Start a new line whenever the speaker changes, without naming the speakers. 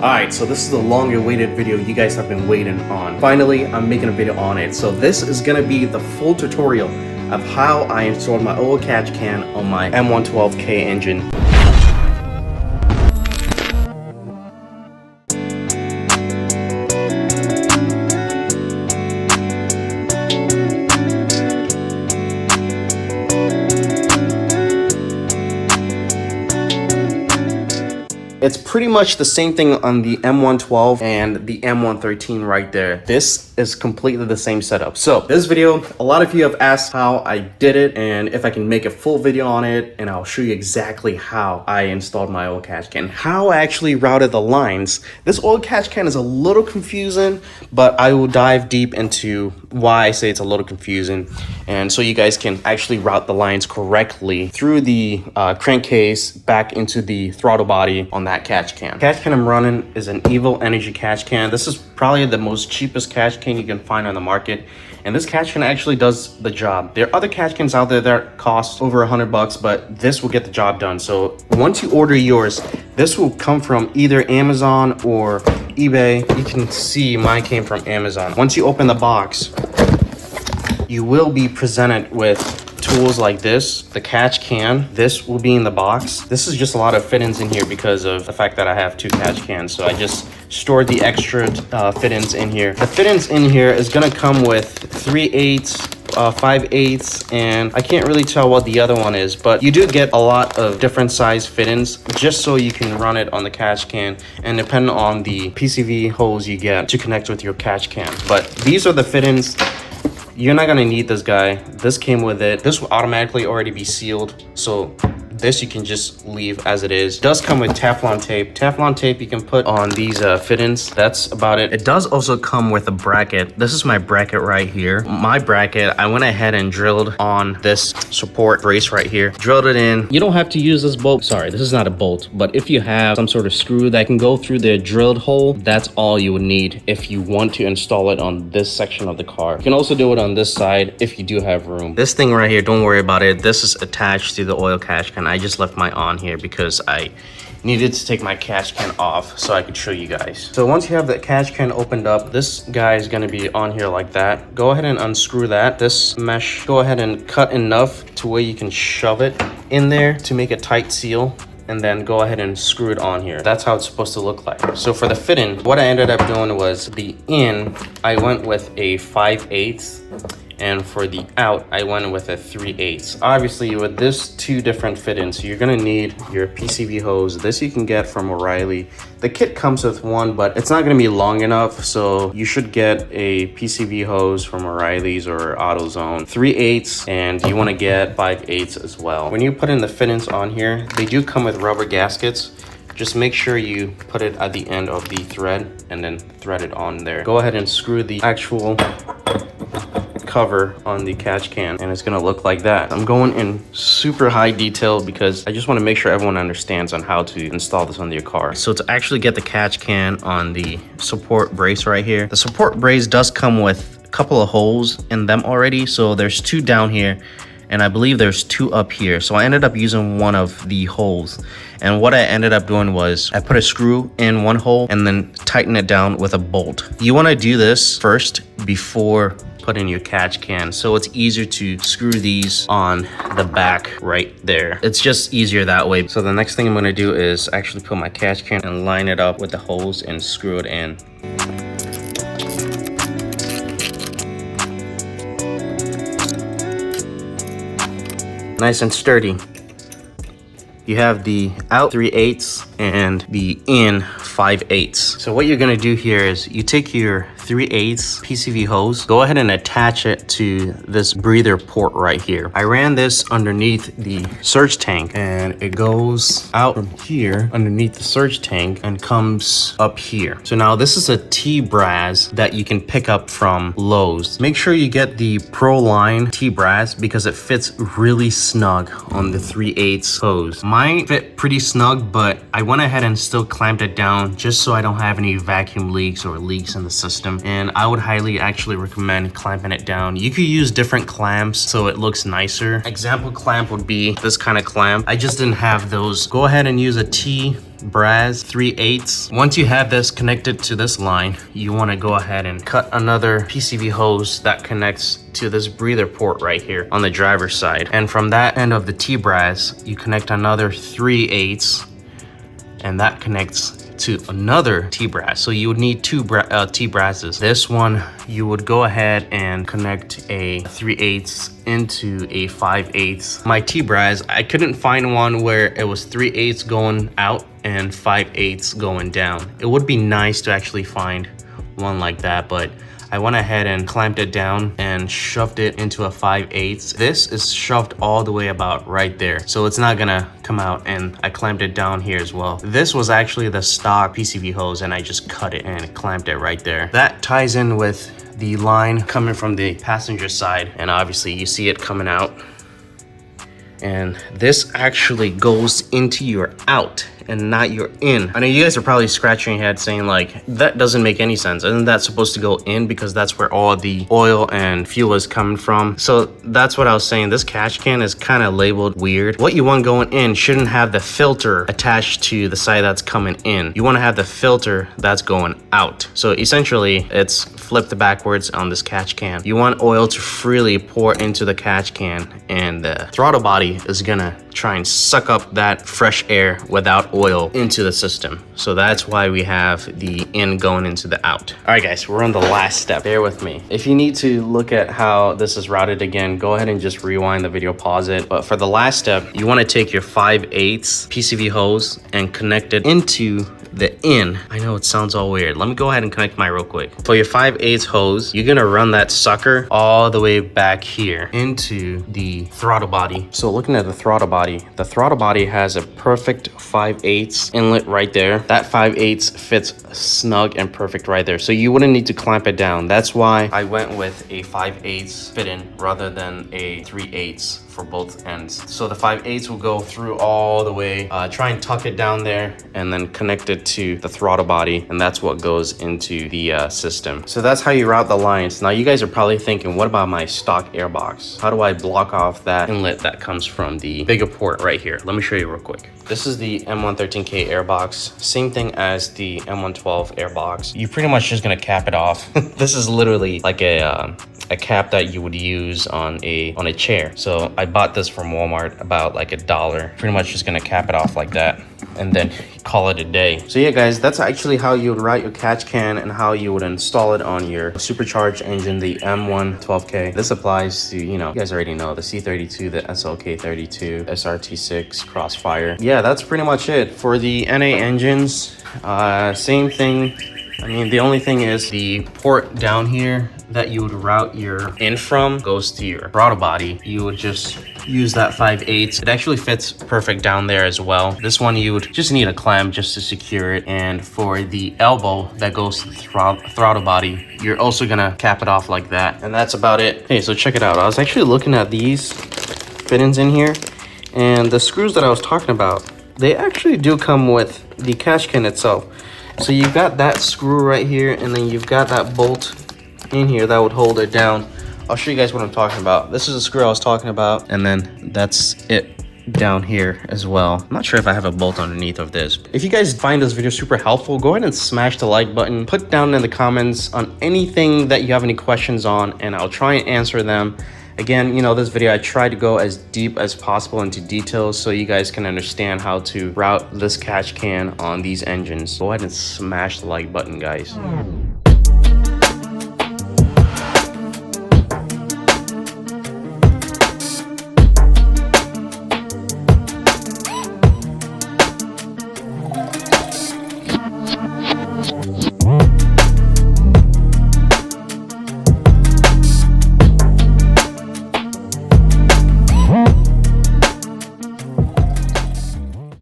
Alright, so this is the long awaited video you guys have been waiting on. Finally, I'm making a video on it. So this is gonna be the full tutorial of how I installed my oil catch can on my M112k engine. It's pretty much the same thing on the M112 and the M113 right there. This is completely the same setup. So this video, a lot of you have asked how I did it and if I can make a full video on it, and I'll show you exactly how I installed my oil catch can, how I actually routed the lines. This oil catch can is a little confusing, but I will dive deep into why I say it's a little confusing, and so you guys can actually route the lines correctly through the crankcase back into the throttle body on that catch can. Catch can I'm running is an Evil Energy catch can. This is probably the most cheapest catch can you can find on the market, and this catch can actually does the job. There are other catch cans out there that cost over $100, but this will get the job done. So once you order yours, this will come from either Amazon or eBay. You can see mine came from Amazon. Once you open the box, you will be presented with tools like this, the catch can. This will be in the box. This is just a lot of fittings in here because of the fact that I have two catch cans. So I just stored the extra fittings in here. The fittings in here is gonna come with 3/8, 5/8, and I can't really tell what the other one is, but you do get a lot of different size fittings just so you can run it on the catch can, and depending on the PCV holes you get to connect with your catch can. But these are the fittings. You're not gonna need this guy. This came with it. This will automatically already be sealed, so this you can just leave as it is. It does come with Teflon tape. Teflon tape you can put on these fittings. That's about it. It does also come with a bracket. This is my bracket right here. My bracket, I went ahead and drilled on this support brace right here. Drilled it in. You don't have to use this bolt. Sorry, this is not a bolt, but if you have some sort of screw that can go through the drilled hole, that's all you would need if you want to install it on this section of the car. You can also do it on this side if you do have room. This thing right here, don't worry about it. This is attached to the oil catch can. I just left mine on here because I needed to take my catch can off so I could show you guys. So once you have the catch can opened up, this guy is going to be on here like that. Go ahead and unscrew that. This mesh, go ahead and cut enough to where you can shove it in there to make a tight seal, and then go ahead and screw it on here. That's how it's supposed to look like. So for the fitting, what I ended up doing was the in, I went with a 5/8, and for the out, I went with a 3/8. Obviously, with this two different fittings, you're gonna need your PCV hose. This you can get from O'Reilly. The kit comes with one, but it's not gonna be long enough, so you should get a PCV hose from O'Reilly's or AutoZone. 3/8, and you wanna get 5/8 as well. When you put in the fittings on here, they do come with rubber gaskets. Just make sure you put it at the end of the thread and then thread it on there. Go ahead and screw the actual cover on the catch can, and it's gonna look like that. I'm going in super high detail because I just want to make sure everyone understands on how to install this on your car. So to actually get the catch can on the support brace right here, the support brace does come with a couple of holes in them already. So there's two down here, and I believe there's two up here. So I ended up using one of the holes, and what I ended up doing was I put a screw in one hole and then tighten it down with a bolt. You want to do this first before put in your catch can, so it's easier to screw these on the back right there. It's just easier that way. So the next thing I'm going to do is actually put my catch can and line it up with the holes and screw it in. Nice and sturdy. You have the out 3/8 and the in 5/8. So what you're gonna do here is you take your 3/8 PCV hose, go ahead and attach it to this breather port right here. I ran this underneath the surge tank, and it goes out from here underneath the surge tank and comes up here. So now this is a T-brass that you can pick up from Lowe's. Make sure you get the Pro Line T-brass because it fits really snug on the 3/8 hose. Mine fit pretty snug, but I went ahead and still clamped it down just so I don't have any vacuum leaks or leaks in the system. system, and I would highly actually recommend clamping it down. You could use different clamps so it looks nicer. Example clamp would be this kind of clamp. I just didn't have those. Go ahead and use a T-brass 3/8. Once you have this connected to this line, you want to go ahead and cut another PCV hose that connects to this breather port right here on the driver's side. And from that end of the T-brass, you connect another 3/8, and that connects to another T-brass. So you would need two T-brasses. This one, you would go ahead and connect a 3/8 into a 5/8. My T-brass, I couldn't find one where it was 3/8 going out and 5/8 going down. It would be nice to actually find one like that, but I went ahead and clamped it down and shoved it into a 5/8. This is shoved all the way about right there, so it's not gonna come out, and I clamped it down here as well. This was actually the stock PCV hose, and I just cut it and clamped it right there. That ties in with the line coming from the passenger side, and obviously you see it coming out. And this actually goes into your out and not your in. I know you guys are probably scratching your head saying like, that doesn't make any sense. Isn't that supposed to go in because that's where all the oil and fuel is coming from? So that's what I was saying. This catch can is kind of labeled weird. What you want going in shouldn't have the filter attached to the side that's coming in. You want to have the filter that's going out. So essentially it's flipped backwards on this catch can. You want oil to freely pour into the catch can, and the throttle body is gonna try and suck up that fresh air without oil into the system. So that's why we have the in going into the out. All right guys, we're on the last step. Bear with me. If you need to look at how this is routed again, go ahead and just rewind the video, pause it. But for the last step, you want to take your 5/8 PCV hose and connect it into the in. I know it sounds all weird. Let me go ahead and connect mine real quick. For your 5/8 hose, you're gonna run that sucker all the way back here into the throttle body. So looking at the throttle body has a perfect 5/8 inlet right there. That 5/8 fits snug and perfect right there. So you wouldn't need to clamp it down. That's why I went with a 5/8 fit-in rather than a 3/8 for both ends. So the 5/8 will go through all the way, try and tuck it down there, and then connect it to the throttle body, and that's what goes into the system. So that's how you route the lines. Now you guys are probably thinking, what about my stock airbox? How do I block off that inlet that comes from the bigger port right here? Let me show you real quick. This is the M113k airbox, same thing as the M112 airbox. You're pretty much just gonna cap it off. This is literally like a cap that you would use on a chair. So I bought this from Walmart, about like $1. Pretty much just gonna cap it off like that, and then call it a day. So yeah guys, that's actually how you would route your catch can and how you would install it on your supercharged engine, the M112k. This applies to, you guys already know, the C32, the SLK32, SRT6, Crossfire. Yeah, that's pretty much it. For the NA engines, same thing. I mean, the only thing is the port down here that you would route your in from goes to your throttle body. You would just use that 5/8. It actually fits perfect down there as well. This one you would just need a clamp just to secure it. And for the elbow that goes to the throttle body, you're also gonna cap it off like that. And that's about it. Hey, so check it out. I was actually looking at these fittings in here, and the screws that I was talking about, they actually do come with the catch can itself. So you've got that screw right here, and then you've got that bolt in here that would hold it down. I'll show you guys what I'm talking about. This is the screw I was talking about, and then that's it down here as well. I'm not sure if I have a bolt underneath of this. If you guys find this video super helpful, go ahead and smash the like button. Put down in the comments on anything that you have any questions on, and I'll try and answer them. Again, this video, I tried to go as deep as possible into details so you guys can understand how to route this catch can on these engines. Go ahead and smash the like button, guys.